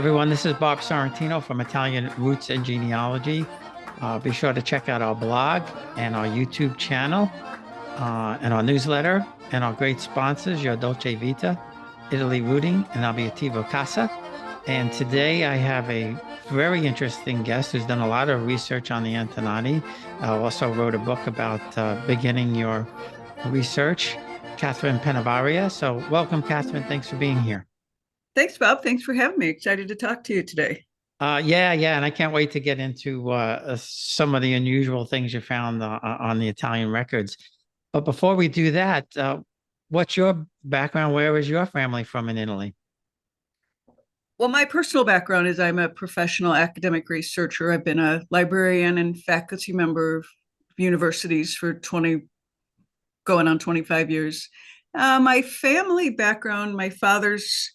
everyone, this is Bob Sorrentino from Italian Roots and Genealogy. Be sure to check out our blog and our YouTube channel and our newsletter and our great sponsors, Your Dolce Vita, Italy Rooting, and Abiativo Casa. And today I have a very interesting guest who's done a lot of research on the Antonati. Also wrote a book about beginning your research, Katherine Pennavaria. So welcome, Katherine. Thanks for being here. Thanks, Bob. Thanks for having me. Excited to talk to you today. Yeah, and I can't wait to get into some of the unusual things you found on the Italian records. But before we do that, what's your background? Where is your family from in Italy? Well, my personal background is I'm a professional academic researcher. I've been a librarian and faculty member of universities for 20, going on 25 years. My family background, my father's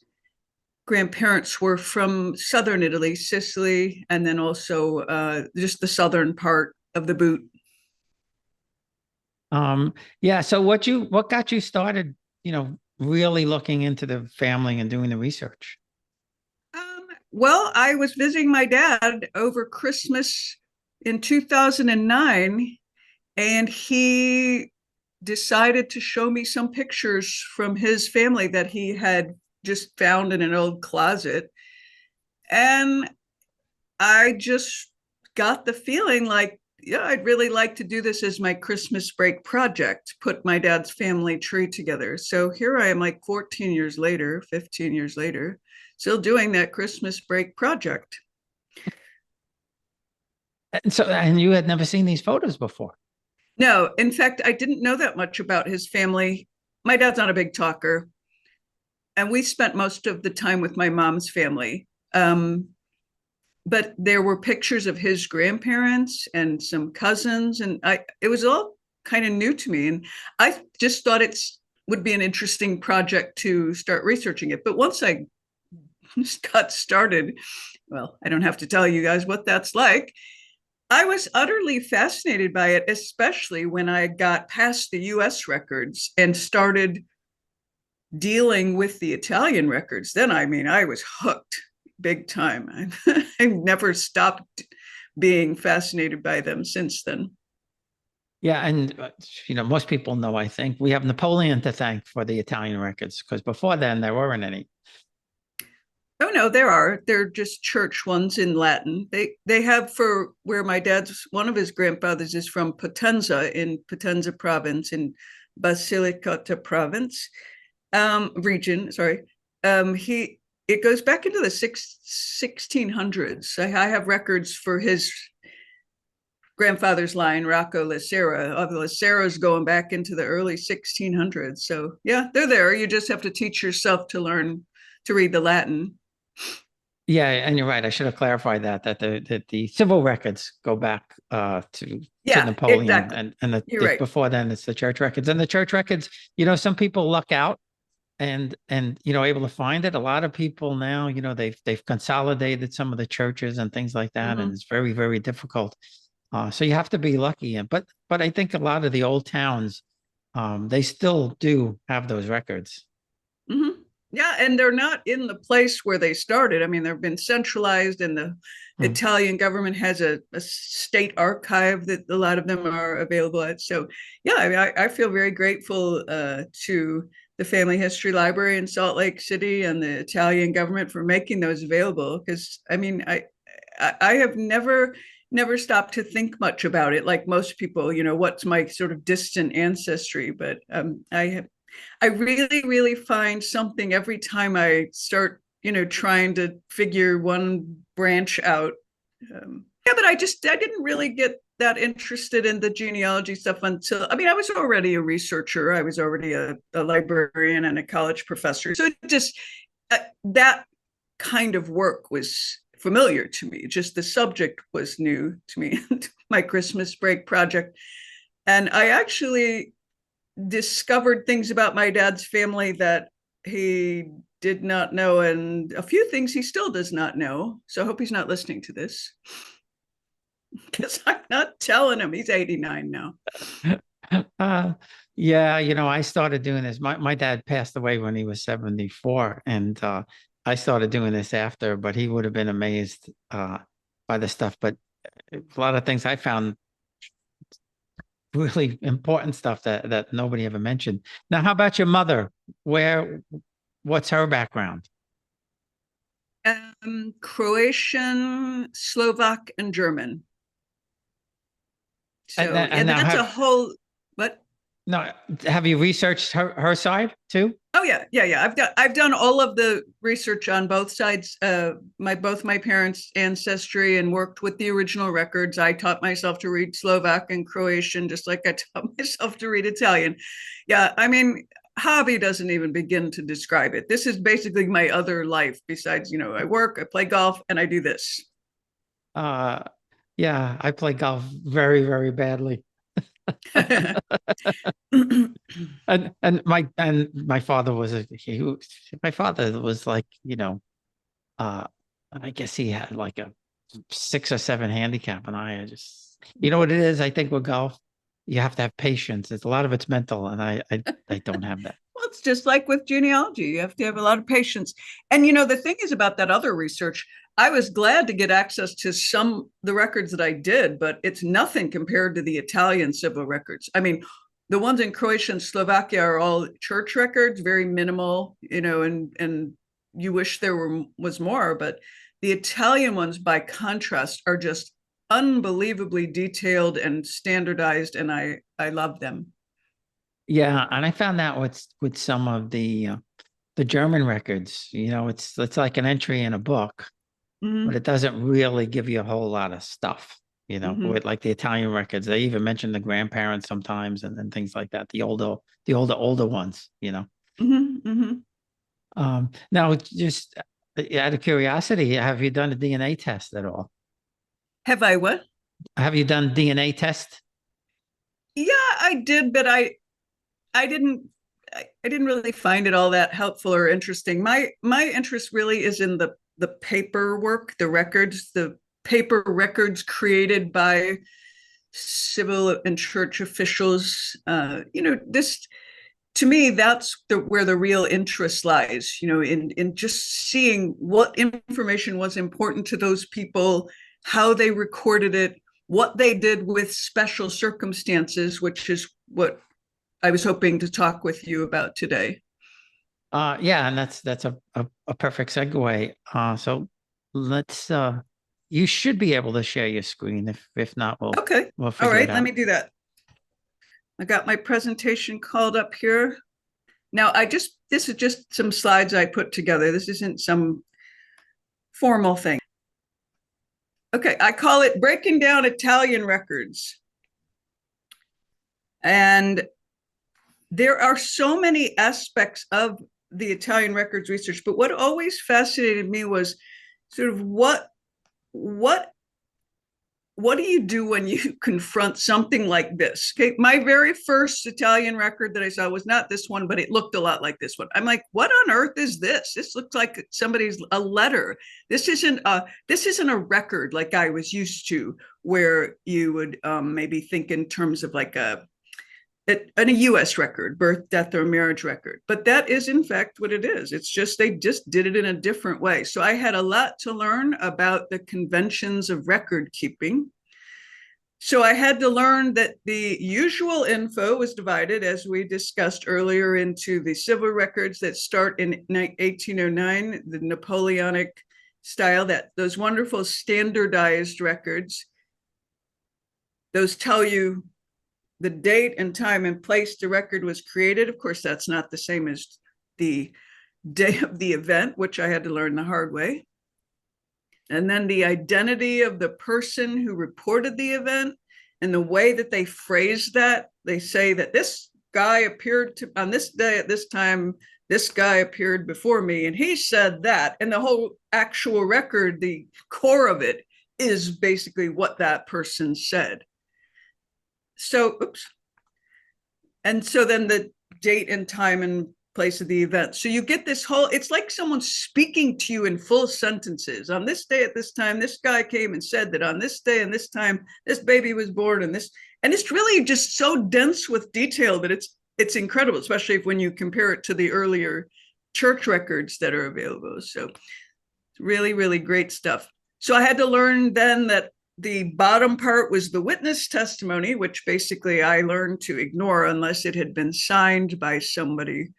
grandparents were from southern Italy, Sicily, and then also just the southern part of the boot. Yeah, so what got you started, really looking into the family and doing the research? Well, I was visiting my dad over Christmas in 2009, and he decided to show me some pictures from his family that he had just found in an old closet. And I just got the feeling like, yeah, I'd really like to do this as my Christmas break project, put my dad's family tree together. So here I am, like 14 years later, 15 years later, still doing that Christmas break project. And you had never seen these photos before? No, in fact, I didn't know that much about his family. My dad's not a big talker, and we spent most of the time with my mom's family. But there were pictures of his grandparents and some cousins, and it was all kind of new to me. And I just thought it would be an interesting project to start researching it. But once I got started, well, I don't have to tell you guys what that's like. I was utterly fascinated by it, especially when I got past the US records and started dealing with the Italian records. Then, I was hooked big time. I've never stopped being fascinated by them since then. Yeah, and most people know, I think, we have Napoleon to thank for the Italian records, because before then there weren't any. Oh no, there are. They're just church ones in Latin. They have for where my dad's one of his grandfathers is from Potenza in Potenza province in Basilicata province region. Sorry, he it goes back into the 1600s. I have records for his grandfather's line, Rocco Lacera. Of Lacera's going back into the early 1600s. So yeah, they're there. You just have to teach yourself to learn to read the Latin. Yeah, and you're right. I should have clarified that the civil records go back to Napoleon, exactly. and You're right. before then it's the church records. And the church records, some people luck out and able to find it. A lot of people now, they've consolidated some of the churches and things like that, and it's very, very difficult. So you have to be lucky. But I think a lot of the old towns, they still do have those records. Mm-hmm. Yeah, and they're not in the place where they started. I mean, they've been centralized, and the Italian government has a state archive that a lot of them are available at. So, yeah, I feel very grateful to the Family History Library in Salt Lake City and the Italian government for making those available. Because I have never stopped to think much about it. Like most people, what's my sort of distant ancestry? But I really, really find something every time I start, trying to figure one branch out. Yeah, but I didn't really get that interested in the genealogy stuff until, I was already a researcher. I was already a librarian and a college professor. So that kind of work was familiar to me. Just the subject was new to me, my Christmas break project. And I actually discovered things about my dad's family that he did not know, and a few things he still does not know. So I hope he's not listening to this, because I'm not telling him. He's 89 now. Yeah, I started doing this. My dad passed away when he was 74, and I started doing this after, but he would have been amazed by the stuff. But a lot of things I found really important stuff that nobody ever mentioned. Now, how about your mother? What's her background? Croatian, Slovak, and German. So yeah, And now that's a whole. What? no, have you researched her side too? Oh yeah. I've done all of the research on both sides. Both my parents' ancestry, and worked with the original records. I taught myself to read Slovak and Croatian, just like I taught myself to read Italian. Yeah, I mean, hobby doesn't even begin to describe it. This is basically my other life. Besides, I work, I play golf, and I do this. Uh, yeah, I play golf very, very badly. And my father was my father was like, uh I guess he had like a 6 or 7 handicap, and I just, what it is, I think with golf, you have to have patience. It's a lot of it's mental, and I don't have that. Well, it's just like with genealogy. You have to have a lot of patience. And the thing is about that other research, I was glad to get access to the records that I did, but it's nothing compared to the Italian civil records. I mean, the ones in Croatia and Slovakia are all church records, very minimal, and you wish there was more, but the Italian ones, by contrast, are just unbelievably detailed and standardized, and I love them. Yeah, and I found that with some of the German records, it's like an entry in a book, but Mm-hmm. it doesn't really give you a whole lot of stuff. Mm-hmm. With like the Italian records, they even mention the grandparents sometimes, and then things like that. The older ones. Mm-hmm. Mm-hmm. Now, just out of curiosity, have you done a DNA test at all? Have I what? Have you done DNA test? Yeah, I did, but I didn't I didn't really find it all that helpful or interesting. My interest really is in the paperwork, the paper records created by civil and church officials. This, to me, that's where the real interest lies. In just seeing what information was important to those people, how they recorded it, what they did with special circumstances, which is what I was hoping to talk with you about today. Yeah, and that's a perfect segue. So let's you should be able to share your screen. If not, we'll Okay. we'll All figure it right. Let out. me do that. I got my presentation called up here. Now, this is just some slides I put together. This isn't some formal thing. Okay. I call it Breaking Down Italian Records. And there are so many aspects of the Italian records research, but what always fascinated me was sort of what do you do when you confront something like this? Okay, my very first Italian record that I saw was not this one, but it looked a lot like this one. I'm like, what on earth is this? This looks like somebody's a letter. This isn't a record like I was used to, where you would maybe think in terms of like a U.S. record, birth, death, or marriage record. But that is, in fact, what it is. It's just they just did it in a different way. So I had a lot to learn about the conventions of record keeping. So I had to learn that the usual info was divided, as we discussed earlier, into the civil records that start in 1809, the Napoleonic style, that those wonderful standardized records. Those tell you the date and time and place the record was created. Of course, that's not the same as the day of the event, which I had to learn the hard way. And then the identity of the person who reported the event, and the way that they phrase that. They say that this guy appeared on this day at this time, this guy appeared before me, and he said that. And the whole actual record, the core of it, is basically what that person said. So, oops. And so then the date and time and place of the event. So you get this whole, it's like someone speaking to you in full sentences. On this day at this time, this guy came and said that on this day and this time, this baby was born, and it's really just so dense with detail that it's incredible, especially when you compare it to the earlier church records that are available. So really, really great stuff. So I had to learn then that the bottom part was the witness testimony, which basically I learned to ignore unless it had been signed by somebody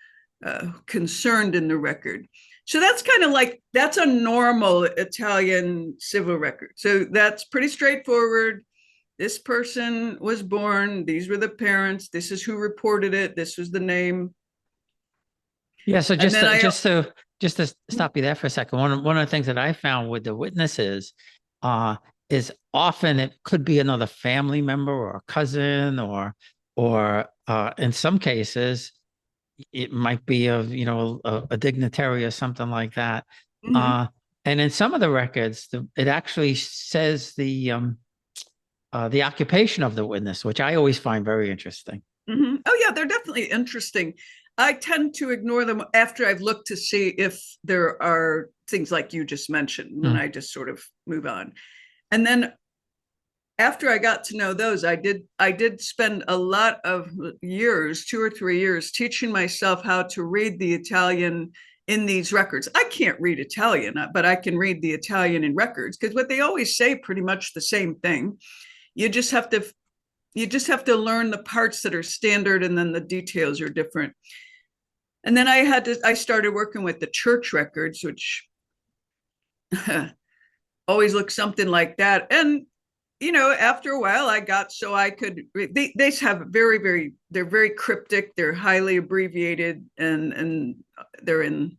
concerned in the record. So that's kind of like, that's a normal Italian civil record. So that's pretty straightforward. This person was born, these were the parents, this is who reported it, this was the name. Yeah, so just to stop you there for a second, one of the things that I found with the witnesses is often it could be another family member or a cousin or in some cases it might be a dignitary or something like that. Mm-hmm. And in some of the records, it actually says the occupation of the witness, which I always find very interesting. Mm-hmm. Oh yeah, they're definitely interesting. I tend to ignore them after I've looked to see if there are things like you just mentioned, and I just sort of move on. And then after I got to know those, I did spend a lot of years, 2 or 3 years, teaching myself how to read the Italian in these records. I can't read Italian, but I can read the Italian in records, because what they always say pretty much the same thing. You just have to learn the parts that are standard, and then the details are different. And then I started working with the church records, which always look something like that. And, after a while I got, so I could, they have they're very cryptic. They're highly abbreviated, and they're in,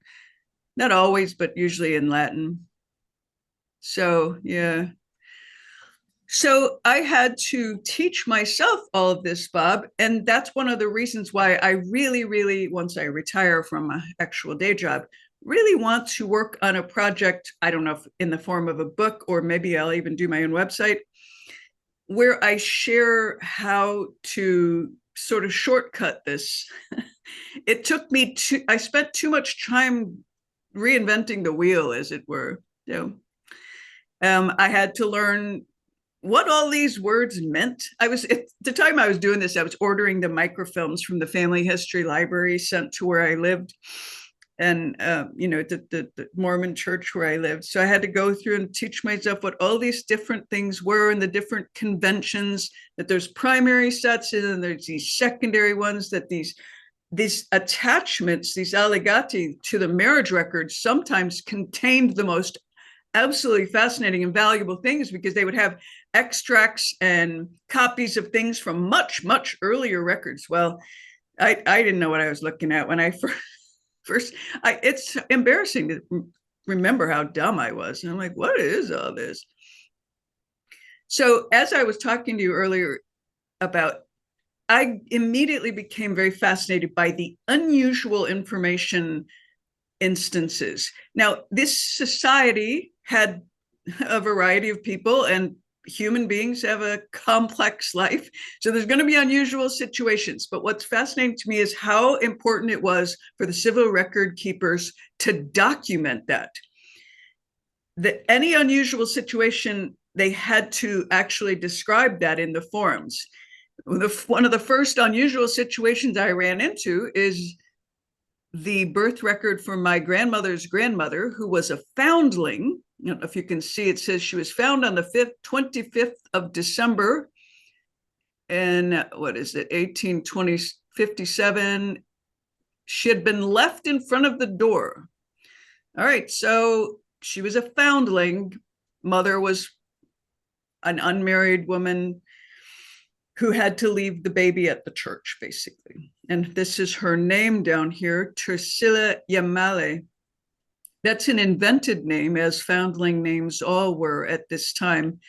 not always, but usually in Latin. So, yeah. So I had to teach myself all of this, Bob. And that's one of the reasons why I really, once I retire from my actual day job, really want to work on a project, I don't know if in the form of a book, or maybe I'll even do my own website, where I share how to sort of shortcut this. It took me I spent too much time reinventing the wheel, as it were. I had to learn what all these words meant. At the time I was doing this, I was ordering the microfilms from the family history library sent to where I lived, and the Mormon church where I lived. So I had to go through and teach myself what all these different things were, and the different conventions, that there's primary sets and then there's these secondary ones, that these attachments, these allegati to the marriage records sometimes contained the most absolutely fascinating and valuable things, because they would have extracts and copies of things from much, much earlier records. Well, I didn't know what I was looking at when I first it's embarrassing to remember how dumb I was. And I'm like, what is all this? So as I was talking to you earlier about, I immediately became very fascinated by the unusual information instances. Now, this society had a variety of people, and human beings have a complex life. So there's going to be unusual situations. But what's fascinating to me is how important it was for the civil record keepers to document that. That any unusual situation, they had to actually describe that in the forms. One of the first unusual situations I ran into is the birth record for my grandmother's grandmother, who was a foundling. I don't know if you can see, it says she was found on the 25th of December. And what is it, 1857. She had been left in front of the door. All right, so she was a foundling. Mother was an unmarried woman who had to leave the baby at the church, basically. And this is her name down here, Tercilla Yamale. That's an invented name, as foundling names all were at this time.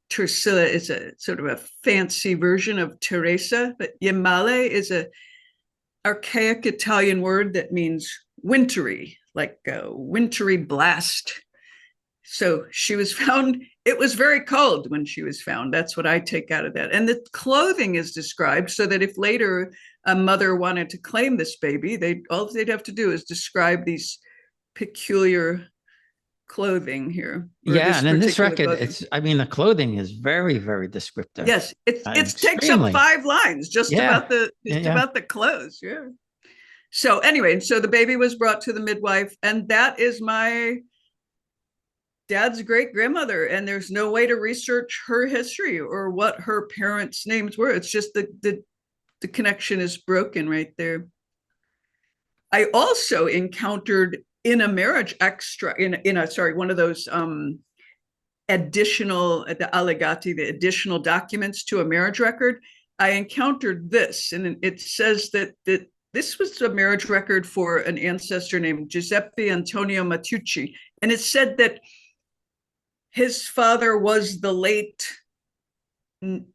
Tercilla is a sort of a fancy version of Teresa, but Yamale is an archaic Italian word that means wintry, like a wintry blast. So she was found, it was very cold when she was found. That's what I take out of that. And the clothing is described so that if later a mother wanted to claim this baby, all they'd have to do is describe these peculiar clothing here. Yeah, and in this record, the clothing is very, very descriptive. Yes, it takes up 5 lines just about the clothes. Yeah. So anyway, so the baby was brought to the midwife, and that is my dad's great grandmother, and there's no way to research her history or what her parents' names were. It's just the connection is broken right there. I also encountered in a marriage extra in a sorry, one of those additional, the allegati, the additional documents to a marriage record. I encountered this, and it says that this was a marriage record for an ancestor named Giuseppe Antonio Matucci, and it said that his father was the late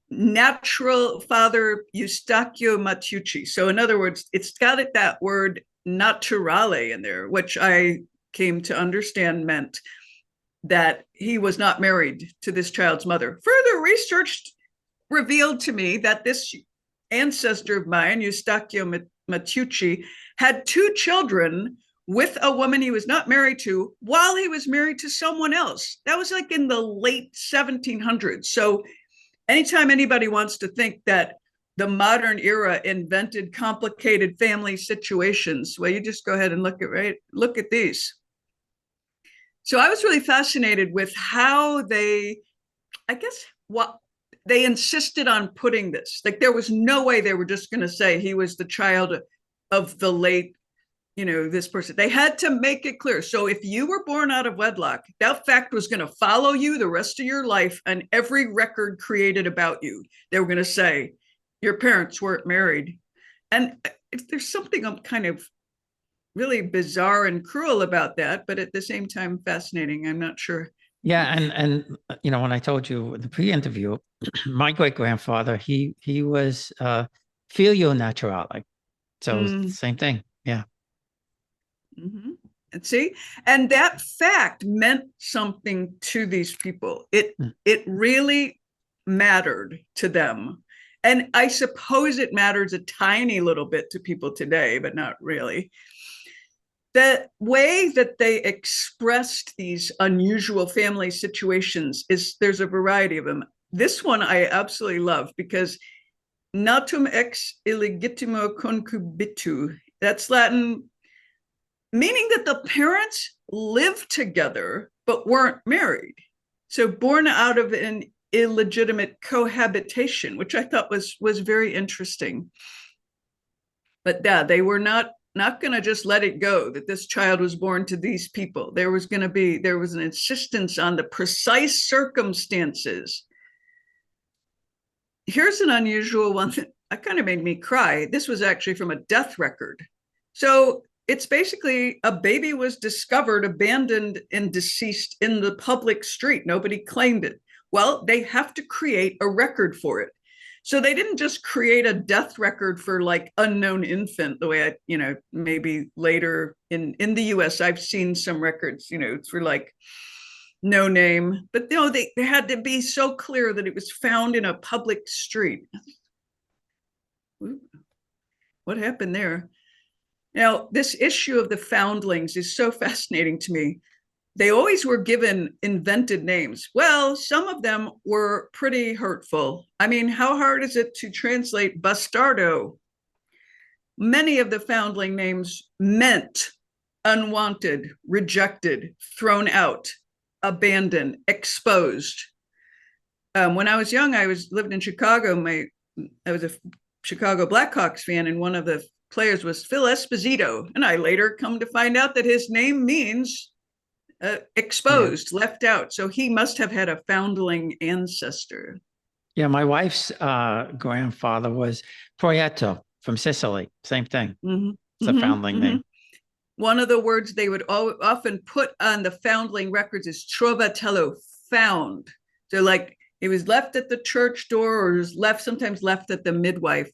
natural father Eustachio Matucci. So in other words, it's got it, that word naturale in there, which I came to understand meant that he was not married to this child's mother. Further research revealed to me that this ancestor of mine, Eustachio Matucci, had 2 children with a woman he was not married to while he was married to someone else. That was like in the late 1700s. So anytime anybody wants to think that the modern era invented complicated family situations, well, you just go ahead and look at these. So I was really fascinated with how they insisted on putting this. Like, there was no way they were just going to say he was the child of the late, this person. They had to make it clear. So if you were born out of wedlock, that fact was going to follow you the rest of your life, and every record created about you, they were going to say your parents weren't married. And if there's something kind of really bizarre and cruel about that, but at the same time fascinating. I'm not sure. Yeah, and when I told you the pre-interview, my great grandfather, he was filio naturale, so same thing. Yeah. Mm-hmm. And see, and that fact meant something to these people. It really mattered to them, and I suppose it matters a tiny little bit to people today, but not really. The way that they expressed these unusual family situations there's a variety of them. This one I absolutely love, because natum ex illegitimo concubitu, that's Latin, meaning that the parents lived together but weren't married. So born out of an illegitimate cohabitation, which I thought was very interesting. But yeah, they were not going to just let it go that this child was born to these people. There was an insistence on the precise circumstances. Here's an unusual one that kind of made me cry. This was actually from a death record. So it's basically a baby was discovered abandoned and deceased in the public street. Nobody claimed it. Well, they have to create a record for it. So they didn't just create a death record for like unknown infant, the way maybe later in the US, I've seen some records, for like no name, but they had to be so clear that it was found in a public street. What happened there? Now, this issue of the foundlings is so fascinating to me. They always were given invented names. Well, some of them were pretty hurtful. I mean, how hard is it to translate bastardo? Many of the foundling names meant unwanted, rejected, thrown out, abandoned, exposed. When I was young, lived in Chicago. I was a Chicago Blackhawks fan, and one of the players was Phil Esposito. And I later come to find out that his name means exposed, left out. So he must have had a foundling ancestor. Yeah, my wife's grandfather was Proietto from Sicily. Same thing. Mm-hmm. It's a foundling name. One of the words they would often put on the foundling records is trovatello, found. So like it was left at the church door, or was sometimes left at the midwife.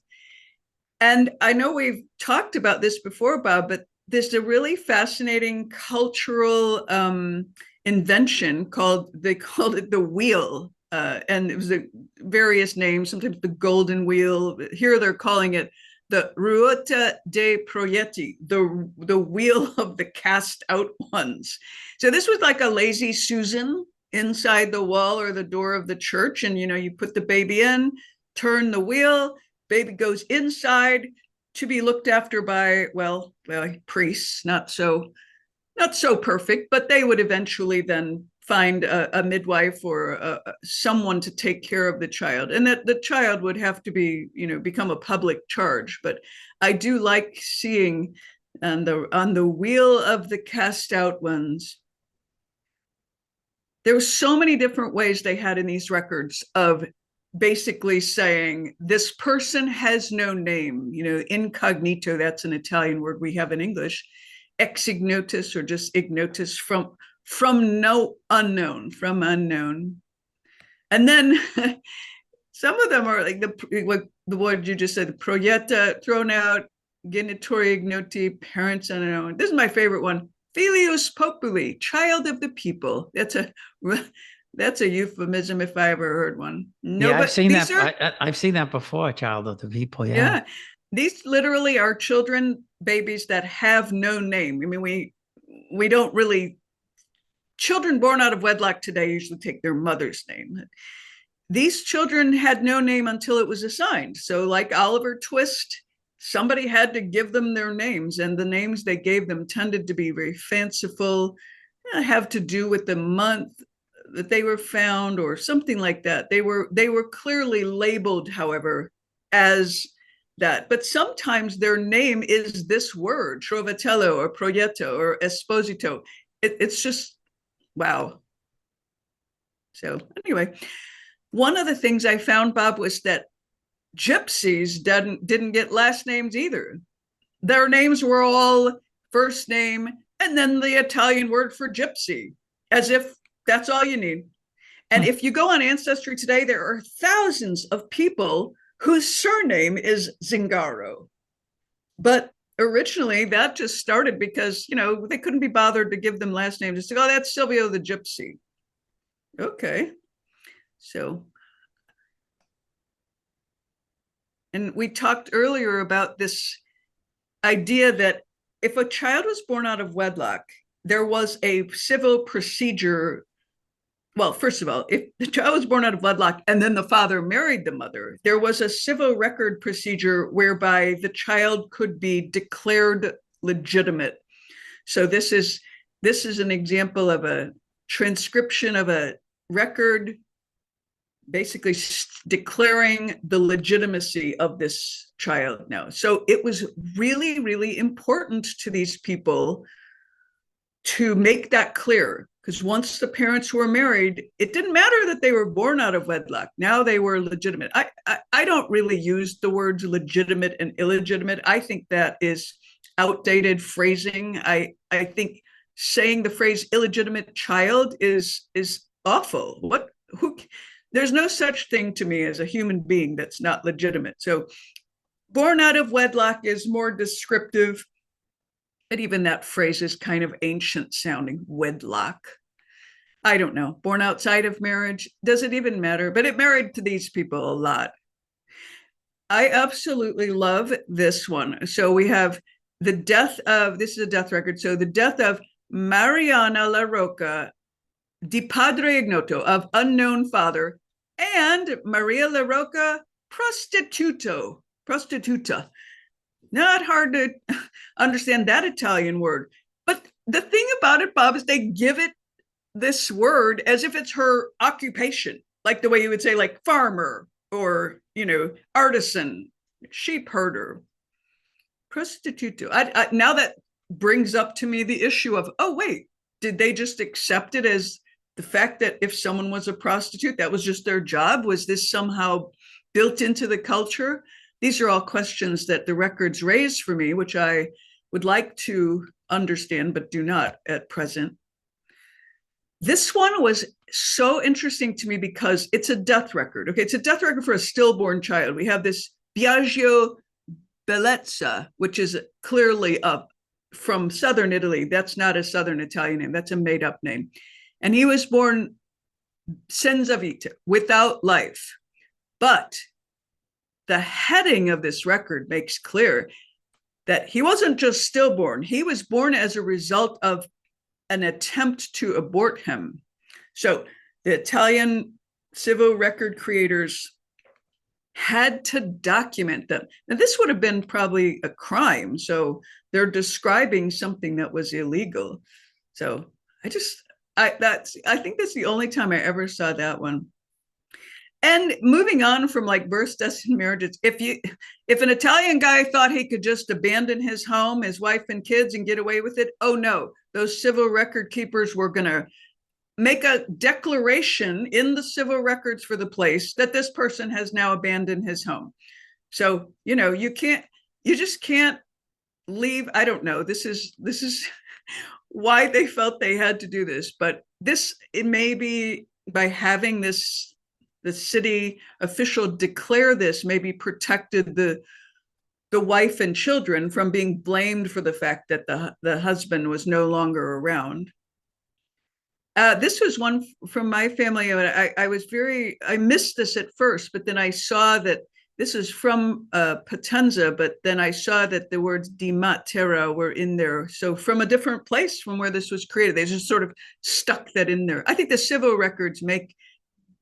And I know we've talked about this before, Bob, but there's a really fascinating cultural invention they called it the wheel. And it was various names, sometimes the golden wheel. Here they're calling it the ruota dei proietti, the wheel of the cast out ones. So this was like a lazy Susan inside the wall or the door of the church. And, you put the baby in, turn the wheel, baby goes inside, to be looked after by, well, priests, not so perfect, but they would eventually then find a midwife or someone to take care of the child, and that the child would have to be, become a public charge. But I do like seeing on the wheel of the cast out ones, there were so many different ways they had in these records of basically saying this person has no name, incognito, that's an Italian word we have in English, ex ignotus, or just ignotus, from unknown. And then some of them are like the word you just said, proietta, thrown out, genitori ignoti, parents unknown. This is my favorite one, filius populi, child of the people. That's a euphemism if I ever heard one. No, yeah, but I've seen that. I've seen that before. Child of the people. Yeah. These literally are children, babies that have no name. I mean, we don't really. Children born out of wedlock today usually take their mother's name. These children had no name until it was assigned. So, like Oliver Twist, somebody had to give them their names, and the names they gave them tended to be very fanciful, have to do with the month that they were found or something like that. They were clearly labeled, however, as that. But sometimes their name is this word, Trovatello or Proietto or Esposito. It's just, wow. So anyway, one of the things I found, Bob, was that gypsies didn't get last names either. Their names were all first name and then the Italian word for gypsy, as if that's all you need. And if you go on Ancestry today, there are thousands of people whose surname is Zingaro. But originally that just started because, they couldn't be bothered to give them last names. Just like, oh, that's Silvio the Gypsy. Okay. So, and we talked earlier about this idea that if a child was born out of wedlock, there was a civil procedure. Well, first of all, if the child was born out of wedlock and then the father married the mother, there was a civil record procedure whereby the child could be declared legitimate. So this is an example of a transcription of a record, basically declaring the legitimacy of this child now. So it was really, really important to these people to make that clear, because once the parents were married, it didn't matter that they were born out of wedlock. Now they were legitimate. I don't really use the words legitimate and illegitimate. I think that is outdated phrasing. I think saying the phrase illegitimate child is awful. There's no such thing to me as a human being that's not legitimate. So born out of wedlock is more descriptive. But even that phrase is kind of ancient sounding, wedlock. I don't know. Born outside of marriage, does it even matter? But it married to these people a lot. I absolutely love this one. So we have the death of, this is a death record. So the death of Mariana La Rocca, di padre ignoto, of unknown father, and Maria La Rocca, prostituta. Not hard to understand that Italian word. But the thing about it, Bob, is they give it this word as if it's her occupation, like the way you would say like farmer or, artisan, sheep herder, prostituto. Now that brings up to me the issue of, oh, wait, did they just accept it as the fact that if someone was a prostitute, that was just their job? Was this somehow built into the culture? These are all questions that the records raise for me, which I would like to understand, but do not at present. This one was so interesting to me because it's a death record. Okay, it's a death record for a stillborn child. We have this Biagio Bellezza, which is clearly from southern Italy. That's not a southern Italian name. That's a made-up name. And he was born senza vita, without life. But the heading of this record makes clear that he wasn't just stillborn. He was born as a result of an attempt to abort him. So the Italian civil record creators had to document them. Now, this would have been probably a crime. So they're describing something that was illegal. So I think that's the only time I ever saw that one. And moving on from like births, deaths, and marriages, if an Italian guy thought he could just abandon his home, his wife and kids and get away with it, oh no, those civil record keepers were going to make a declaration in the civil records for the place that this person has now abandoned his home. So, you just can't leave. I don't know. This is why they felt they had to do this, but it may be by having the city official declare this, maybe protected the wife and children from being blamed for the fact that the husband was no longer around. This was one from my family. I missed this at first, but then I saw that this is from Potenza, but then I saw that the words di matera were in there. So from a different place from where this was created, they just sort of stuck that in there. I think the civil records make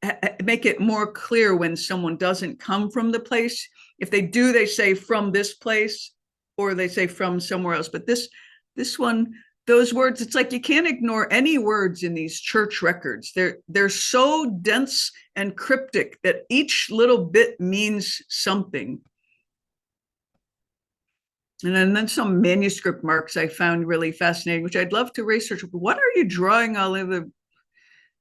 it more clear when someone doesn't come from the place. If they do, they say from this place, or they say from somewhere else. But this one, those words, it's like you can't ignore any words in these church records. They're so dense and cryptic that each little bit means something. And then some manuscript marks I found really fascinating, which I'd love to research. What are you drawing all over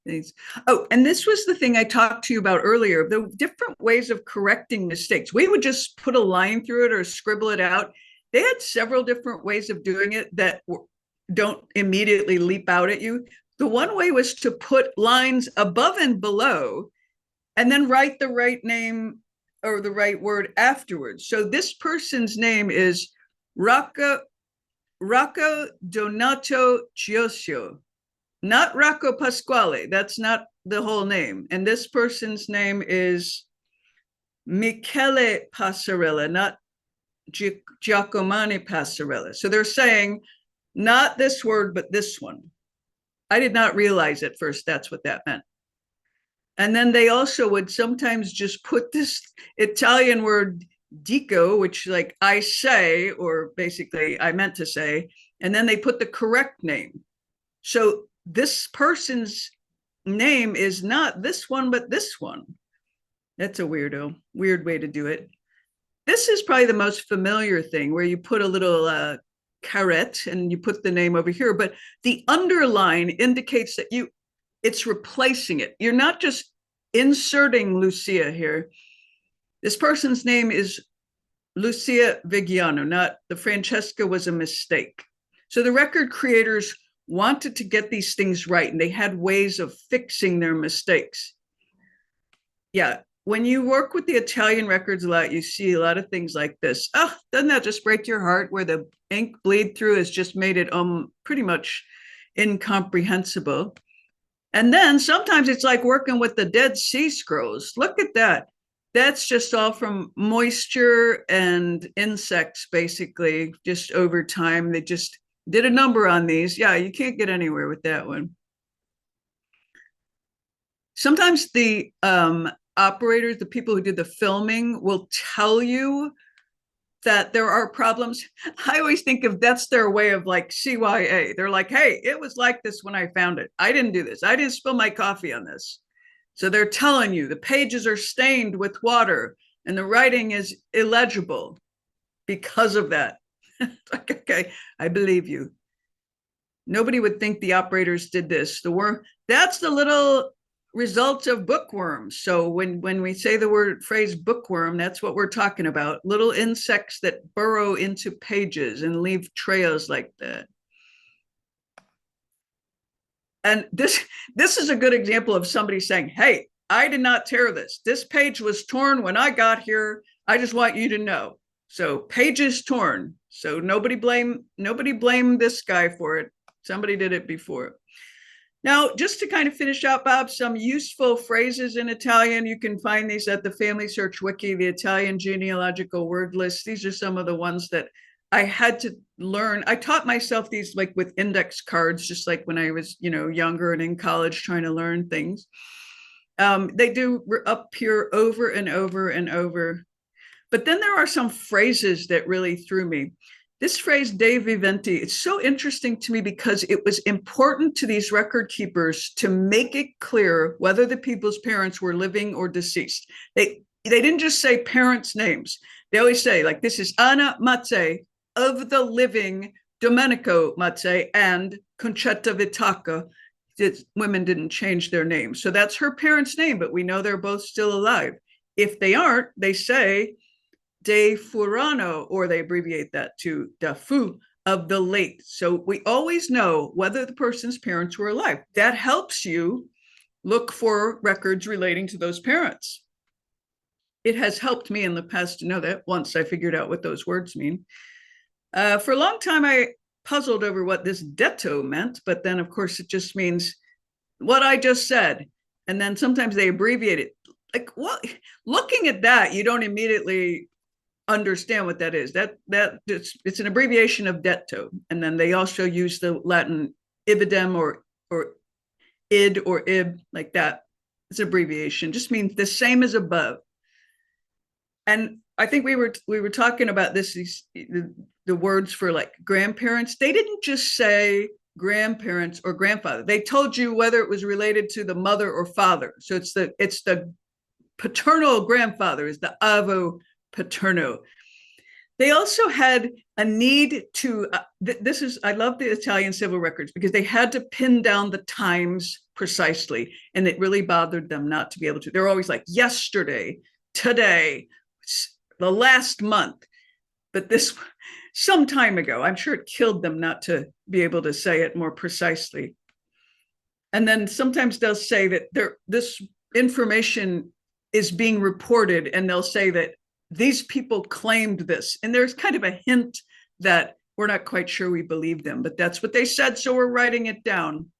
things? Oh, and this was the thing I talked to you about earlier, the different ways of correcting mistakes. We would just put a line through it or scribble it out. They had several different ways of doing it that don't immediately leap out at you. The one way was to put lines above and below and then write the right name or the right word afterwards. So this person's name is Rocco Donato Giosio, not Rocco Pasquale. That's not the whole name. And this person's name is Michele Passarella, not Giacomani Passarella. So they're saying not this word, but this one. I did not realize at first that's what that meant. And then they also would sometimes just put this Italian word dico, which like I say, or basically I meant to say, and then they put the correct name. So this person's name is not this one, but this one. That's a weird way to do it. This is probably the most familiar thing, where you put a little caret and you put the name over here, but the underline indicates that it's replacing it. You're not just inserting Lucia here. This person's name is Lucia Vigiano, not the Francesca was a mistake. So the record creators wanted to get these things right, and they had ways of fixing their mistakes. Yeah, when you work with the Italian records a lot, you see a lot of things like this. Oh, doesn't that just break your heart, where the ink bleed through has just made it pretty much incomprehensible. And then sometimes it's like working with the Dead Sea Scrolls. Look at that. That's just all from moisture and insects, basically, just over time. They just did a number on these. Yeah, you can't get anywhere with that one. Sometimes the operators, the people who did the filming, will tell you that there are problems. I always think of that's their way of like CYA. They're like, hey, it was like this when I found it. I didn't do this. I didn't spill my coffee on this. So they're telling you the pages are stained with water and the writing is illegible because of that. Like, okay, I believe you. Nobody would think the operators did this. That's the little results of bookworms. So when we say the phrase bookworm, that's what we're talking about. Little insects that burrow into pages and leave trails like that. And this is a good example of somebody saying, hey, I did not tear this. This page was torn when I got here. I just want you to know. So pages torn. So nobody blame this guy for it. Somebody did it before. Now, just to kind of finish up, Bob, some useful phrases in Italian. You can find these at the Family Search Wiki, the Italian Genealogical Word List. These are some of the ones that I had to learn. I taught myself these like with index cards, just like when I was, younger and in college trying to learn things. They do appear over and over and over. But then there are some phrases that really threw me. This phrase, de viventi, it's so interesting to me because it was important to these record keepers to make it clear whether the people's parents were living or deceased. They didn't just say parents' names. They always say, like, this is Anna Matze of the living Domenico Matze and Concetta Vitacca. Women didn't change their names. So that's her parents' name, but we know they're both still alive. If they aren't, they say de Furano, or they abbreviate that to da Fu, of the late. So we always know whether the person's parents were alive. That helps you look for records relating to those parents. It has helped me in the past to know that once I figured out what those words mean. For a long time, I puzzled over what this detto meant, but then of course it just means what I just said. And then sometimes they abbreviate it. Like, what? Looking at that, you don't immediately understand what that is. It's an abbreviation of detto. And then they also use the Latin ibidem or id or ib, like that. It's an abbreviation, just means the same as above. And I think we were talking about this, the words for like grandparents. They didn't just say grandparents or grandfather. They told you whether it was related to the mother or father. So it's the paternal grandfather is the avo paterno. They also had a need to, I love the Italian civil records because they had to pin down the times precisely. And it really bothered them not to be able to. They're always like yesterday, today, the last month. But this, some time ago, I'm sure it killed them not to be able to say it more precisely. And then sometimes they'll say that this information is being reported, and they'll say that these people claimed this. And there's kind of a hint that we're not quite sure we believe them, but that's what they said, so we're writing it down.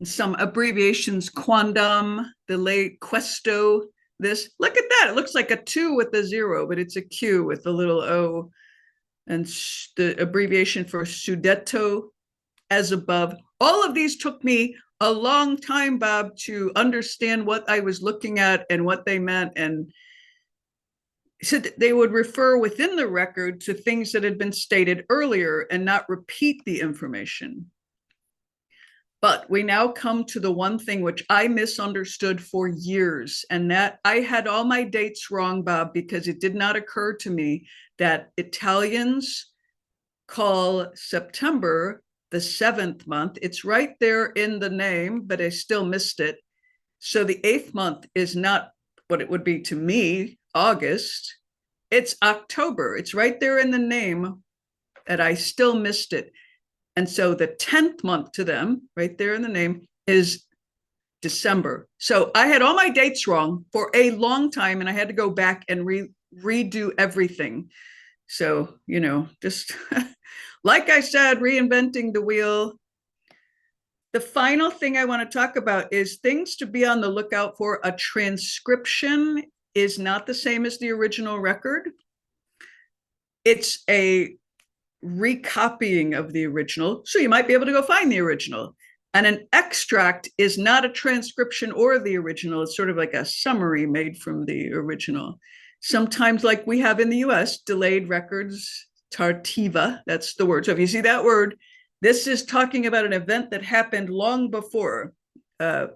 And some abbreviations, quandam, the late questo, this. Look at that. It looks like a 2 with a 0, but it's a Q with a little O. And the abbreviation for sudetto, as above. All of these took me a long time, Bob, to understand what I was looking at and what they meant. And said they would refer within the record to things that had been stated earlier and not repeat the information. But we now come to the one thing which I misunderstood for years, and that I had all my dates wrong, Bob, because it did not occur to me that Italians call September the 7th month. It's right there in the name, but I still missed it. So the 8th month is not what it would be to me, August. It's October. It's right there in the name, that I still missed it. And so the 10th month to them, right there in the name, is December. So I had all my dates wrong for a long time, and I had to go back and redo everything. So, just like I said, reinventing the wheel. The final thing I want to talk about is things to be on the lookout for. A transcription is not the same as the original record. It's a recopying of the original, so you might be able to go find the original. And an extract is not a transcription or the original. It's sort of like a summary made from the original. Sometimes, like we have in the US, delayed records, tardiva, that's the word. So if you see that word, this is talking about an event that happened long before,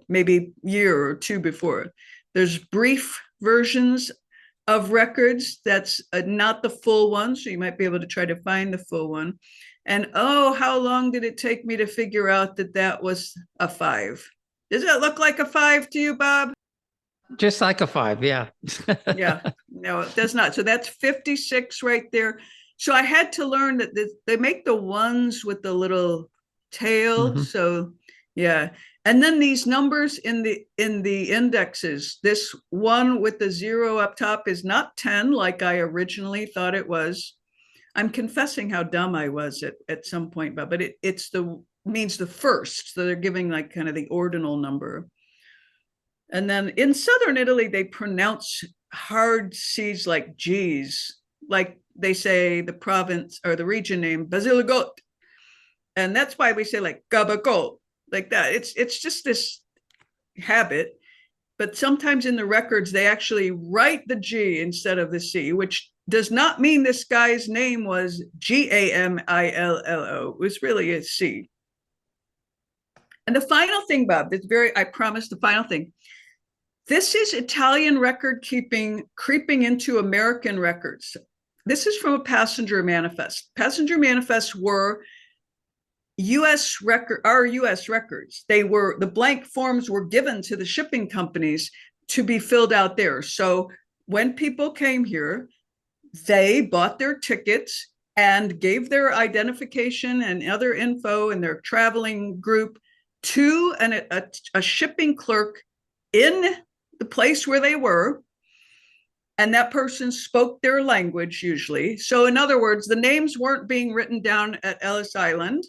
maybe a year or two before. There's brief versions of records, that's not the full one, so you might be able to try to find the full one. And oh, how long did it take me to figure out that that was a 5? Does that look like a 5 to you, Bob? Just like a 5, yeah. Yeah, no, it does not. So that's 56 right there. So I had to learn that they make the ones with the little tail. Mm-hmm. So yeah. And then these numbers in the indexes, this 1 with the 0 up top is not 10 like I originally thought it was. I'm confessing how dumb I was at some point, but it's means the first. So they're giving like kind of the ordinal number. And then in southern Italy, they pronounce hard C's like G's, like they say the province or the region name Basilicot. And that's why we say like Gabagot, like that. It's just this habit, but sometimes in the records, they actually write the G instead of the C, which does not mean this guy's name was Gamillo. It was really a C. And the final thing, Bob, I promise the final thing. This is Italian record keeping creeping into American records. This is from a passenger manifest. Passenger manifests were our US records. The blank forms were given to the shipping companies to be filled out there. So when people came here, they bought their tickets and gave their identification and other info and their traveling group to a shipping clerk in the place where they were, and that person spoke their language usually. So in other words, the names weren't being written down at Ellis Island,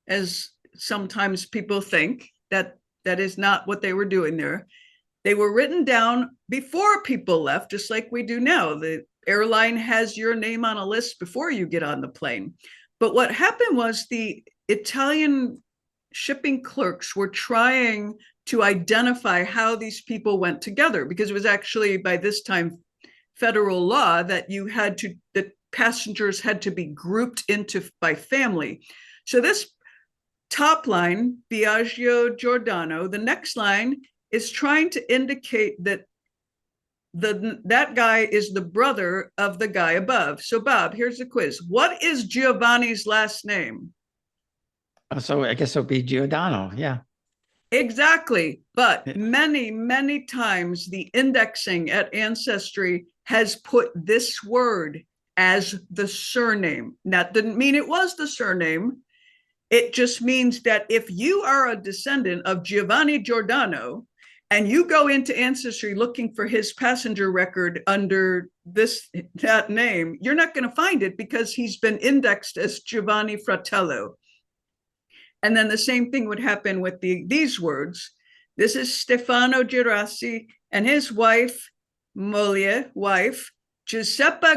as sometimes people think. That is not what they were doing there. They were written down before people left, just like we do now. The airline has your name on a list before you get on the plane. But what happened was the Italian shipping clerks were trying to identify how these people went together, because it was actually by this time federal law that that passengers had to be grouped into by family. So this top line, Biagio Giordano, the next line is trying to indicate that that guy is the brother of the guy above. So Bob, here's the quiz. What is Giovanni's last name? So I guess it'll be Giordano. Yeah. Exactly. But many, many times the indexing at Ancestry has put this word as the surname. That didn't mean it was the surname. It just means that if you are a descendant of Giovanni Giordano and you go into Ancestry looking for his passenger record under that name, you're not going to find it because he's been indexed as Giovanni Fratello. And then the same thing would happen with these words. This is Stefano Girassi and his wife, Giuseppa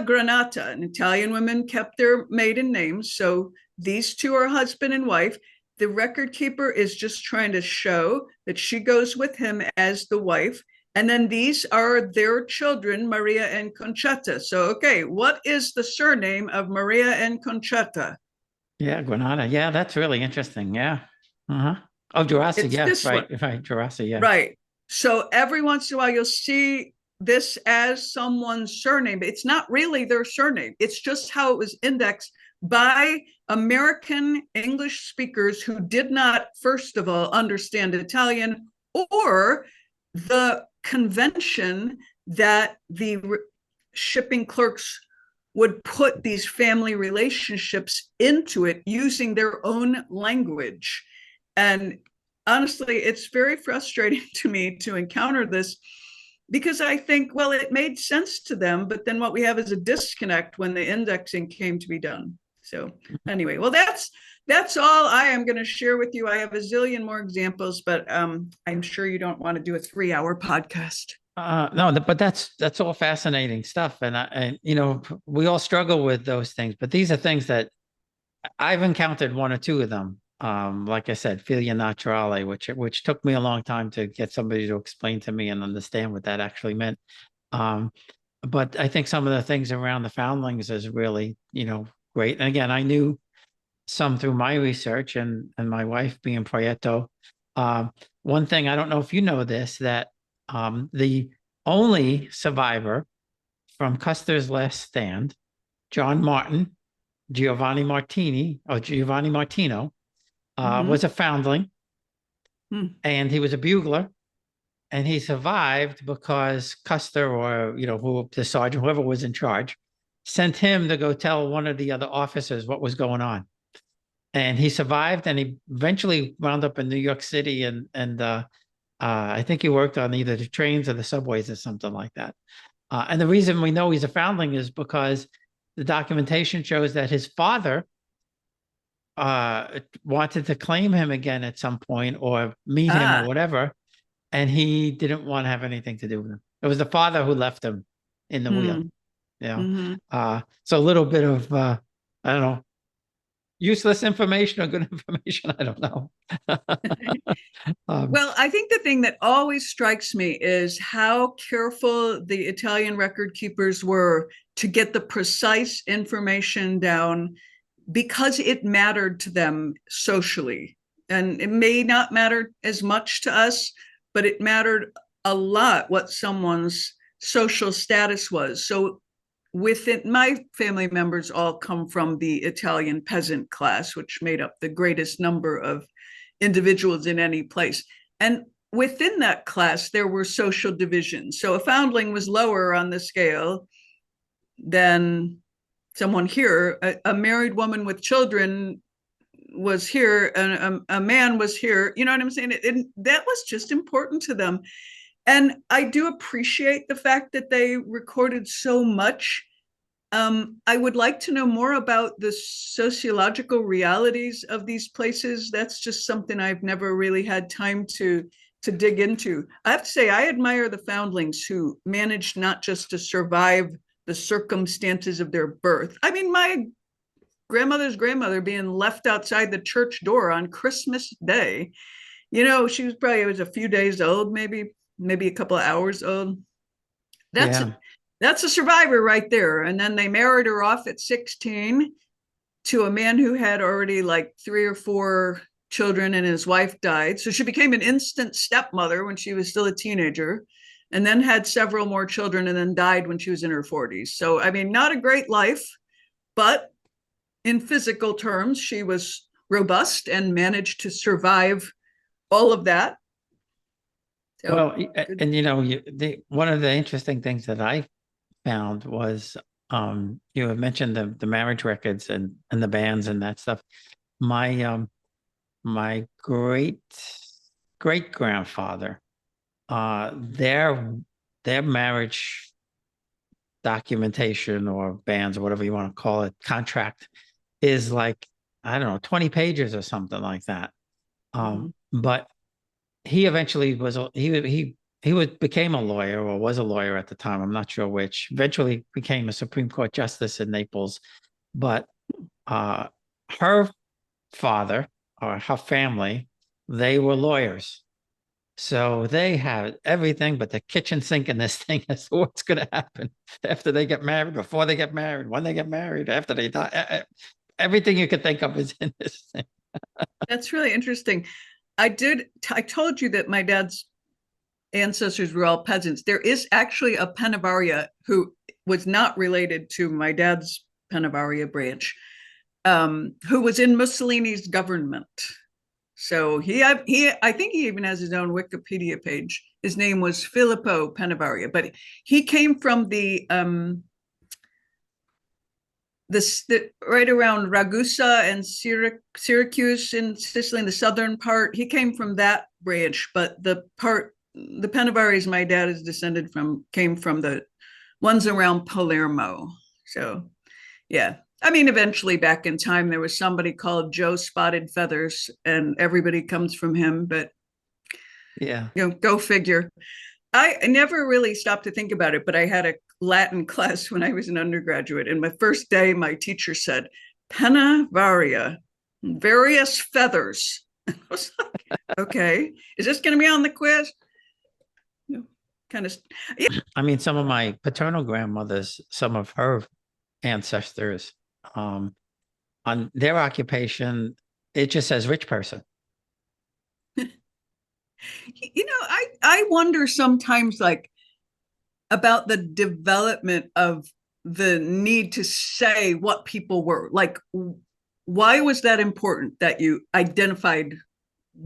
Granata. And Italian women kept their maiden names. So these two are husband and wife. The record keeper is just trying to show that she goes with him as the wife. And then these are their children, Maria and Concetta. So, okay, what is the surname of Maria and Concetta? Yeah, Granada. Yeah, that's really interesting. Yeah. Uh-huh. Oh, Jurassic. Yes, right. Right. Jurassic. Yeah. Right. So every once in a while, you'll see this as someone's surname, but it's not really their surname. It's just how it was indexed by American English speakers who did not, first of all, understand Italian, or the convention that the shipping clerks would put these family relationships into it using their own language. And honestly, it's very frustrating to me to encounter this, because I think, well, it made sense to them, but then what we have is a disconnect when the indexing came to be done. So anyway, well, that's all I am going to share with you. I have a zillion more examples, but I'm sure you don't want to do a 3-hour podcast. No, but that's all fascinating stuff. And we all struggle with those things, but these are things that I've encountered one or two of them. Like I said, filia naturale, which took me a long time to get somebody to explain to me and understand what that actually meant. But I think some of the things around the foundlings is really, great. And again, I knew some through my research and my wife being Proietto. One thing, I don't know if you know this, that the only survivor from Custer's Last Stand, John Martin, Giovanni Martino, was a foundling, and he was a bugler, and he survived because Custer, or the sergeant, whoever was in charge, sent him to go tell one of the other officers what was going on. And he survived, and he eventually wound up in New York City, and I think he worked on either the trains or the subways or something like that. And the reason we know he's a foundling is because the documentation shows that his father wanted to claim him again at some point or meet him or whatever, and he didn't want to have anything to do with him. It was the father who left him in the wheel. So a little bit of I don't know, useless information or good information. I don't know. Well, I think the thing that always strikes me is how careful the Italian record keepers were to get the precise information down because it mattered to them socially. And it may not matter as much to us, but it mattered a lot what someone's social status was. So within my family members all come from the Italian peasant class, which made up the greatest number of individuals in any place. And within that class, there were social divisions. So a foundling was lower on the scale than someone here. A married woman with children was here, and a man was here. You know what I'm saying? That was just important to them. And I do appreciate the fact that they recorded so much. I would like to know more about the sociological realities of these places. That's just something I've never really had time to dig into. I have to say, I admire the foundlings who managed not just to survive the circumstances of their birth. I mean, my grandmother's grandmother being left outside the church door on Christmas Day. You know, she was a few days old, maybe a couple of hours old. That's Yeah. that's a survivor right there. And then they married her off at 16 to a man who had already like 3 or 4 children, and his wife died. So she became an instant stepmother when she was still a teenager, and then had several more children, and then died when she was in her 40s. So, I mean, not a great life, but in physical terms, she was robust and managed to survive all of that. So, Well, and you know, one of the interesting things that I found was you had mentioned the marriage records and the bands and that stuff. My great grandfather, their marriage documentation or bands or whatever you want to call it, contract, is like, I don't know, 20 pages or something like that. But he eventually became a lawyer, or was a lawyer at the time. I'm not sure which. Eventually became a Supreme Court justice in Naples. But her father or her family, they were lawyers. So they had everything but the kitchen sink in this thing as to what's going to happen after they get married, before they get married, when they get married, after they die. Everything you could think of is in this thing. That's really interesting. I told you that my dad's ancestors were all peasants. There is actually a Pennavaria who was not related to my dad's Pennavaria branch, who was in Mussolini's government. So I think he even has his own Wikipedia page. His name was Filippo Pennavaria, but he came from the right around Ragusa and Syracuse in Sicily, in the southern part. He came from that branch, but the Pennavarias my dad is descended from came from the ones around Palermo. So, yeah. I mean, eventually back in time, there was somebody called Joe Spotted Feathers, and everybody comes from him. But yeah, go figure. I never really stopped to think about it, but I had a Latin class when I was an undergraduate, and my first day, my teacher said, "Pennavaria, various feathers." I was like, "Okay, is this going to be on the quiz?" Kind of. Yeah. I mean, some of my paternal grandmothers, some of her ancestors, on their occupation, it just says rich person. I wonder sometimes, like, about the development of the need to say what people were. Like, why was that important that you identified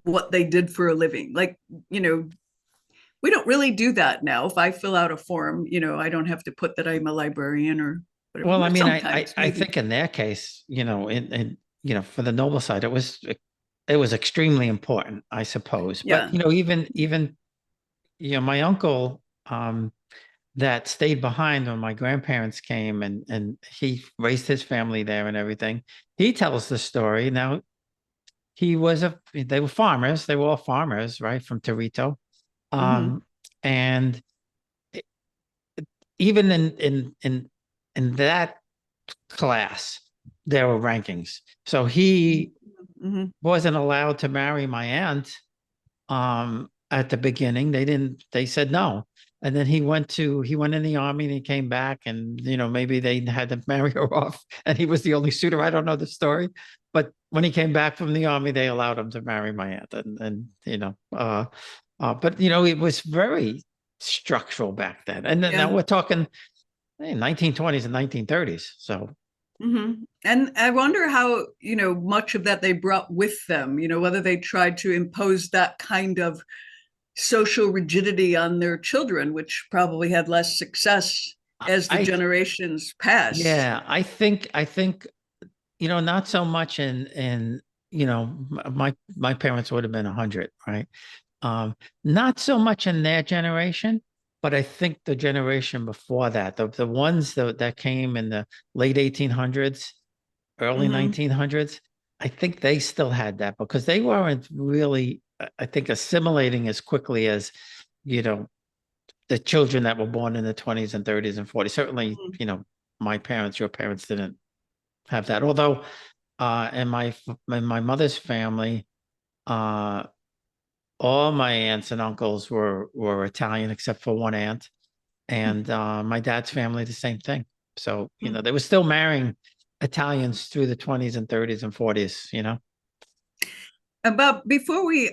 what they did for a living? Like, we don't really do that now. If I fill out a form, I don't have to put that I'm a librarian or whatever. Well, I mean, I think in their case, for the noble side, it was extremely important, I suppose. Yeah. But even my uncle that stayed behind when my grandparents came, and he raised his family there and everything. He tells the story. Now, they were farmers. They were all farmers, right, from Torito. And even in that class, there were rankings. So he Mm-hmm. wasn't allowed to marry my aunt at the beginning. They said no. And then he went in the army and he came back, and maybe they had to marry her off and he was the only suitor. I don't know the story. But when he came back from the army, they allowed him to marry my aunt. But it was very structural back then. And then now we're talking 1920s and 1930s. So Mm-hmm. And I wonder how, much of that they brought with them, whether they tried to impose that kind of social rigidity on their children, which probably had less success as the generations passed. Yeah, I think, not so much in my parents would have been 100, right? Not so much in their generation, but I think the generation before that, the ones that came in the late 1800s, early 1900s, I think they still had that because they weren't really, I think, assimilating as quickly as, the children that were born in the 20s and 30s and 40s. Certainly, my parents, your parents didn't have that. Although, in my mother's family, all my aunts and uncles were Italian except for one aunt, and my dad's family the same thing. So they were still marrying Italians through the 20s and 30s and 40s. But before we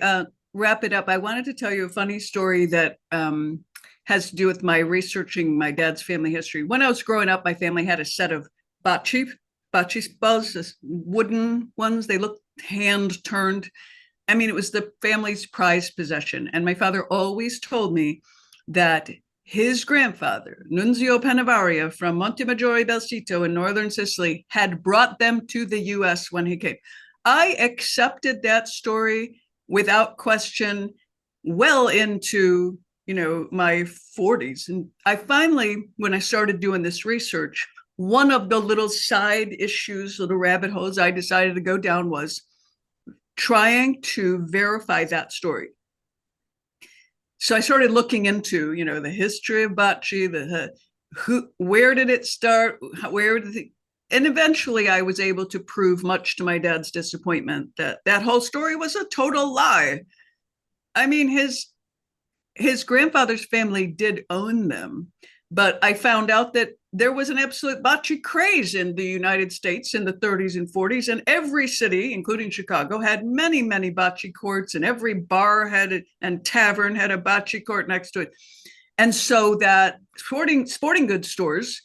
wrap it up, I wanted to tell you a funny story that has to do with my researching my dad's family history. When I was growing up, my family had a set of bocce balls, wooden ones. They looked hand turned. I mean, it was the family's prized possession. And my father always told me that his grandfather, Nunzio Pennavaria from Montemaggiore Belsito in northern Sicily, had brought them to the US when he came. I accepted that story without question well into, my 40s. And I finally, when I started doing this research, one of the little side issues, little rabbit holes I decided to go down was trying to verify that story. So I started looking into, the history of bocce, where did it start? And eventually I was able to prove, much to my dad's disappointment, that that whole story was a total lie. I mean, his grandfather's family did own them, but I found out that there was an absolute bocce craze in the United States in the 30s and 40s, and every city, including Chicago, had many, many bocce courts, and every bar and tavern had a bocce court next to it. And so that sporting goods stores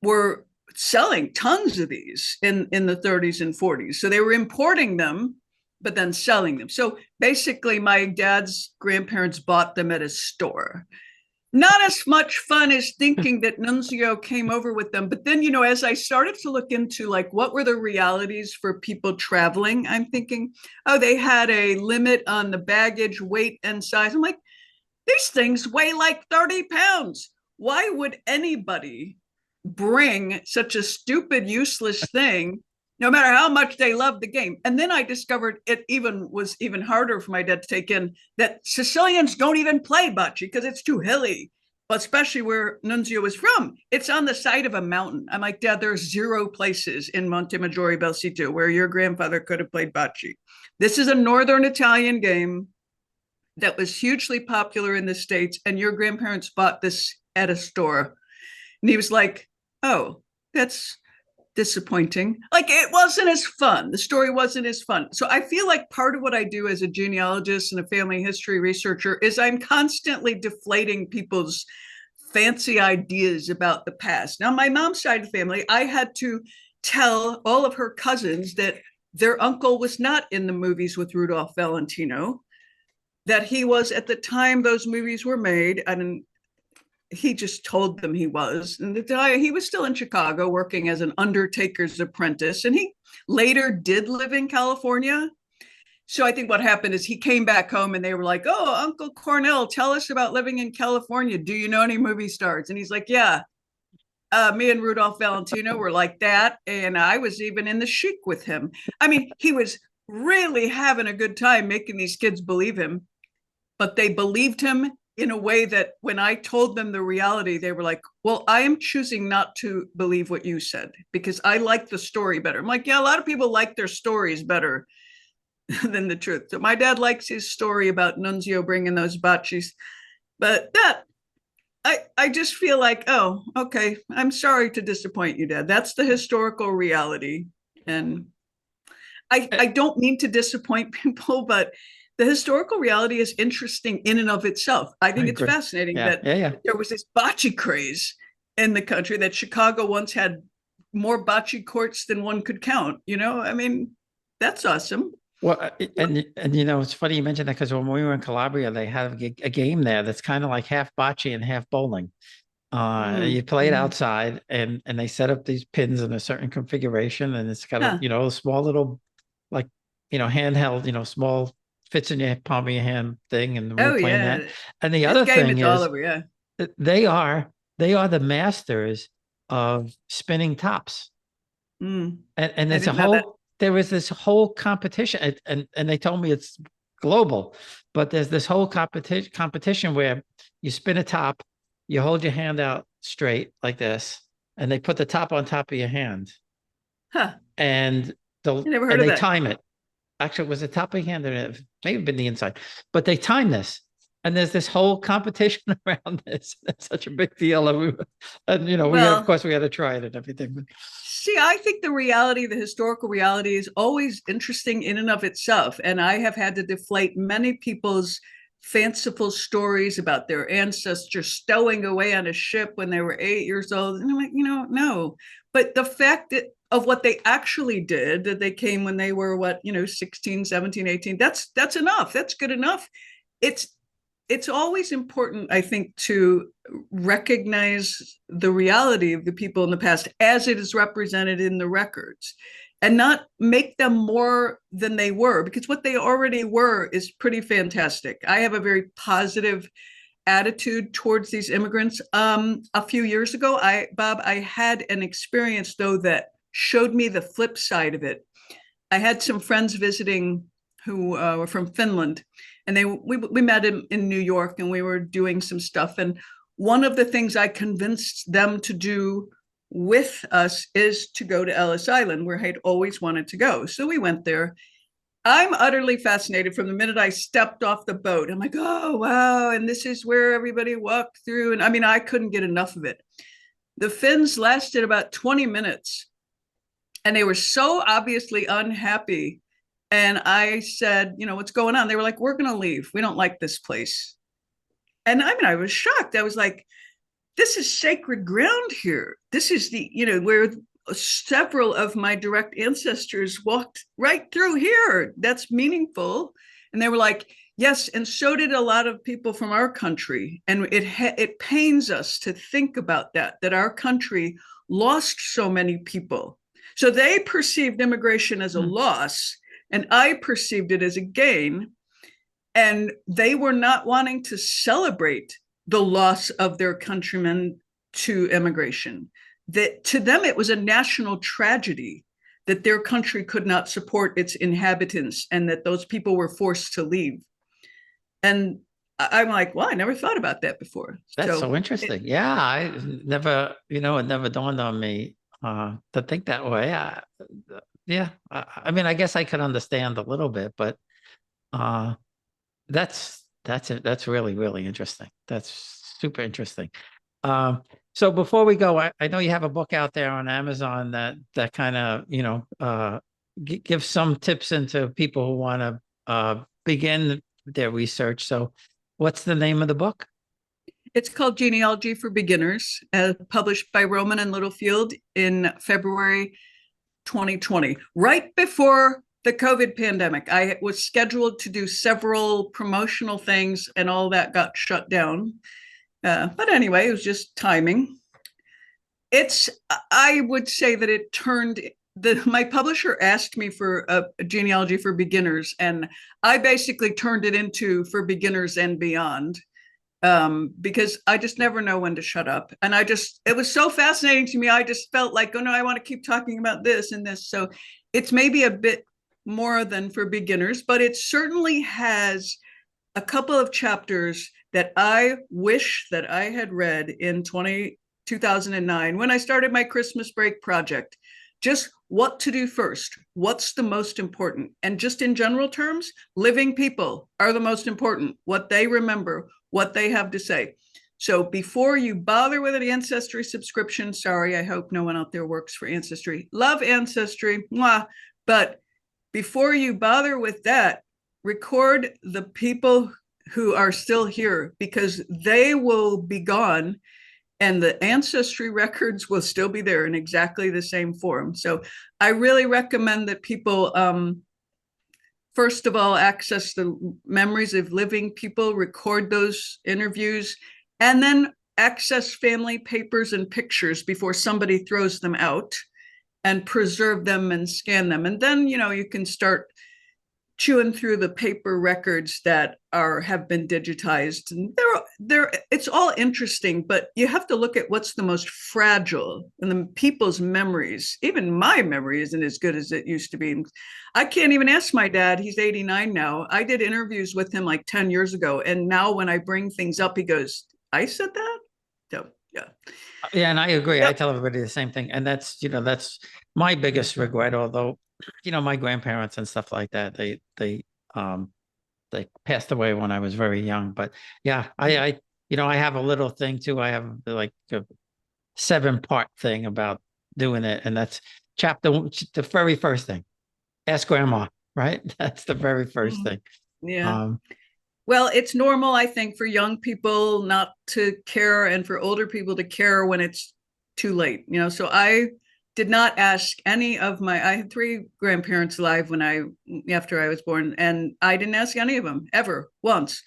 were selling tons of these in the 30s and 40s. So they were importing them, but then selling them. So basically, my dad's grandparents bought them at a store. Not as much fun as thinking that Nunzio came over with them. But then, as I started to look into what were the realities for people traveling, I'm thinking, oh, they had a limit on the baggage weight and size. I'm like, these things weigh like 30 pounds. Why would anybody bring such a stupid, useless thing, no matter how much they love the game? And then I discovered it was even harder for my dad to take in that Sicilians don't even play bocce because it's too hilly, especially where Nunzio is from. It's on the side of a mountain. I'm like, Dad, there's 0 places in Montemaggiore Belsito where your grandfather could have played bocce. This is a northern Italian game that was hugely popular in the States, and your grandparents bought this at a store. And he was like, oh, that's disappointing. It wasn't as fun. The story wasn't as fun. So I feel like part of what I do as a genealogist and a family history researcher is I'm constantly deflating people's fancy ideas about the past. Now, my mom's side of the family, I had to tell all of her cousins that their uncle was not in the movies with Rudolph Valentino, that he was, at the time those movies were made, and he just told them he was. And he was still in Chicago working as an undertaker's apprentice. And he later did live in California. So I think what happened is he came back home and they were like, oh, Uncle Cornell, tell us about living in California. Do you know any movie stars? And he's like, yeah, me and Rudolph Valentino were like that. And I was even in the Chic with him. I mean, he was really having a good time making these kids believe him, but they believed him in a way that when I told them the reality, they were like, well, I am choosing not to believe what you said because I like the story better. I'm like, yeah, a lot of people like their stories better than the truth. So my dad likes his story about Nunzio bringing those bocces, but that I just feel like, oh, okay, I'm sorry to disappoint you, Dad. That's the historical reality. And I don't mean to disappoint people, but the historical reality is interesting in and of itself. I think it's fascinating that there was this bocce craze in the country, that Chicago once had more bocce courts than one could count. You know, I mean, that's awesome. Well, and you know, it's funny you mentioned that because when we were in Calabria, they have a game there that's kind of like half bocce and half bowling. You play it outside, and they set up these pins in a certain configuration, and it's got a a small little, like, handheld, small, fits in your palm of your hand thing, and we're playing that. And the other thing is, all over, they are the masters of spinning tops. And there's there was this whole competition, and they told me it's global, but there's this whole competition where you spin a top, you hold your hand out straight like this, and they put the top on top of your hand. And they time it. Actually, it was the top of your hand, and it may have been the inside, but they time this. And there's this whole competition around this. It's such a big deal. And of course we had to try it and everything. But see, I think the historical reality is always interesting in and of itself. And I have had to deflate many people's fanciful stories about their ancestors stowing away on a ship when they were 8 years old. And I'm like, no. But the fact of what they actually did, that they came when they were 16, 17, 18, that's enough. That's good enough. It's always important, I think, to recognize the reality of the people in the past as it is represented in the records, and not make them more than they were, because what they already were is pretty fantastic. I have a very positive attitude towards these immigrants. A few years ago, I had an experience, though, that showed me the flip side of it. I had some friends visiting who were from Finland, and we met in New York, and we were doing some stuff. And one of the things I convinced them to do with us is to go to Ellis Island, where I'd always wanted to go. So we went there. I'm utterly fascinated from the minute I stepped off the boat. I'm like, oh, wow. And this is where everybody walked through. And I mean, I couldn't get enough of it. The Finns lasted about 20 minutes, and they were so obviously unhappy. And I said, what's going on? They were like, we're going to leave. We don't like this place. And I mean, I was shocked. I was like, this is sacred ground here. This is where several of my direct ancestors walked right through here. That's meaningful. And they were like, yes. And so did a lot of people from our country. And it pains us to think about that our country lost so many people. So they perceived immigration as a loss, and I perceived it as a gain. And they were not wanting to celebrate the loss of their countrymen to immigration. That to them, it was a national tragedy that their country could not support its inhabitants, and that those people were forced to leave. And I'm like, well, I never thought about that before. That's so interesting. I never, it never dawned on me to think that way. I mean, I guess I could understand a little bit, but that's really, really interesting. That's super interesting. So before we go, I know you have a book out there on Amazon that kind of, gives some tips into people who want to begin their research. So what's the name of the book? It's called Genealogy for Beginners, published by Rowman and Littlefield in February 2020, right before the COVID pandemic. I was scheduled to do several promotional things, and all that got shut down. But anyway, it was just timing. I would say that it turned, my publisher asked me for a genealogy for beginners, and I basically turned it into for beginners and beyond, because I just never know when to shut up. And it was so fascinating to me. I just felt like, oh no, I want to keep talking about this and this. So it's maybe a bit more than for beginners, but it certainly has a couple of chapters that I wish that I had read in 2009 when I started my Christmas break project. Just what to do first, what's the most important. And just in general terms, living people are the most important, what they remember, what they have to say. So before you bother with an Ancestry subscription, sorry, I hope no one out there works for Ancestry. Love Ancestry, mwah. But before you bother with that, record the people who are still here, because they will be gone and the ancestry records will still be there in exactly the same form. So I really recommend that people, first of all, access the memories of living people, record those interviews, and then access family papers and pictures before somebody throws them out, and preserve them and scan them. And then, you can start chewing through the paper records that have been digitized. And it's all interesting, but you have to look at what's the most fragile, and the people's memories. Even my memory isn't as good as it used to be. I can't even ask my dad. He's 89 now. I did interviews with him like 10 years ago. And now when I bring things up, he goes, I said that? So, yeah. Yeah, and I agree. Yep. I tell everybody the same thing. And that's my biggest regret, although, my grandparents and stuff like that, they passed away when I was very young. But yeah, I have a little thing too. I have like a 7-part thing about doing it. And that's the very first thing. Ask grandma, right? That's the very first thing. Yeah. Well, it's normal, I think, for young people not to care and for older people to care when it's too late. So I did not ask any of I had 3 grandparents alive after I was born, and I didn't ask any of them ever once.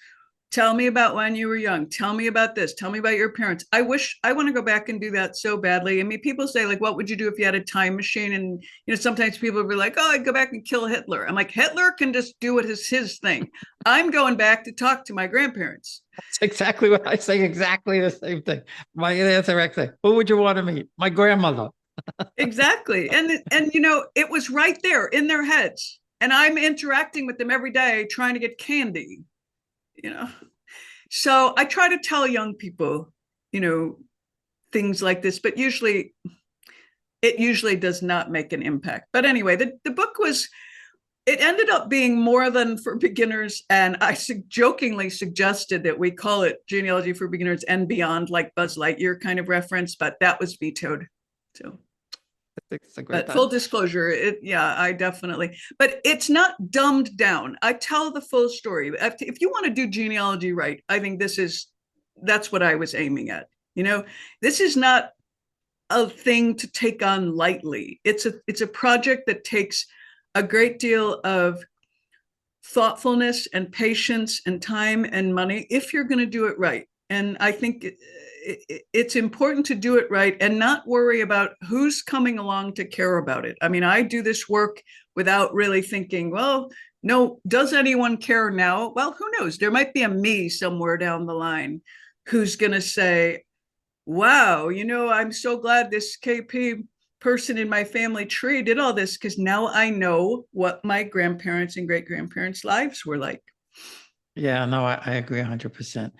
Tell me about when you were young. Tell me about this. Tell me about your parents. I want to go back and do that so badly. I mean, people say, like, what would you do if you had a time machine? And, sometimes people will be like, oh, I'd go back and kill Hitler. I'm like, Hitler can just do what is his thing. I'm going back to talk to my grandparents. That's exactly what I say. Exactly the same thing. That's the correct thing. Who would you want to meet? My grandmother. Exactly. And it was right there in their heads. And I'm interacting with them every day trying to get candy. So I try to tell young people, things like this, but it usually does not make an impact. But anyway, the book it ended up being more than for beginners. And I jokingly suggested that we call it Genealogy for Beginners and Beyond, like Buzz Lightyear kind of reference, but that was vetoed. So. But full disclosure, I definitely, but it's not dumbed down. I tell the full story. If you want to do genealogy right, I think that's what I was aiming at. This is not a thing to take on lightly. It's a project that takes a great deal of thoughtfulness and patience and time and money if you're going to do it right. And I think it's important to do it right and not worry about who's coming along to care about it. I mean, I do this work without really thinking, well, no, does anyone care now? Well, who knows? There might be a me somewhere down the line who's going to say, wow, I'm so glad this KP person in my family tree did all this, because now I know what my grandparents and great-grandparents' lives were like. Yeah, no, I agree 100%.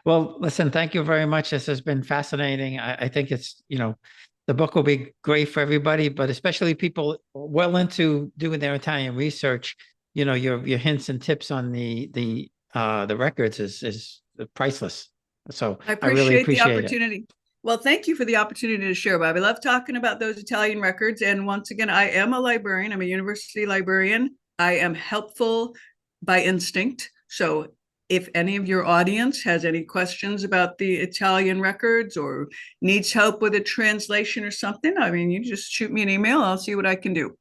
Well, listen, thank you very much. This has been fascinating. I think it's, the book will be great for everybody, but especially people well into doing their Italian research. Your hints and tips on the records is priceless. So I really appreciate the opportunity. It. Well, thank you for the opportunity to share, Bob. I love talking about those Italian records. And once again, I am a librarian. I'm a university librarian. I am helpful by instinct. So if any of your audience has any questions about the Italian records or needs help with a translation or something, I mean, you just shoot me an email. I'll see what I can do.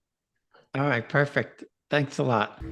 All right, perfect. Thanks a lot.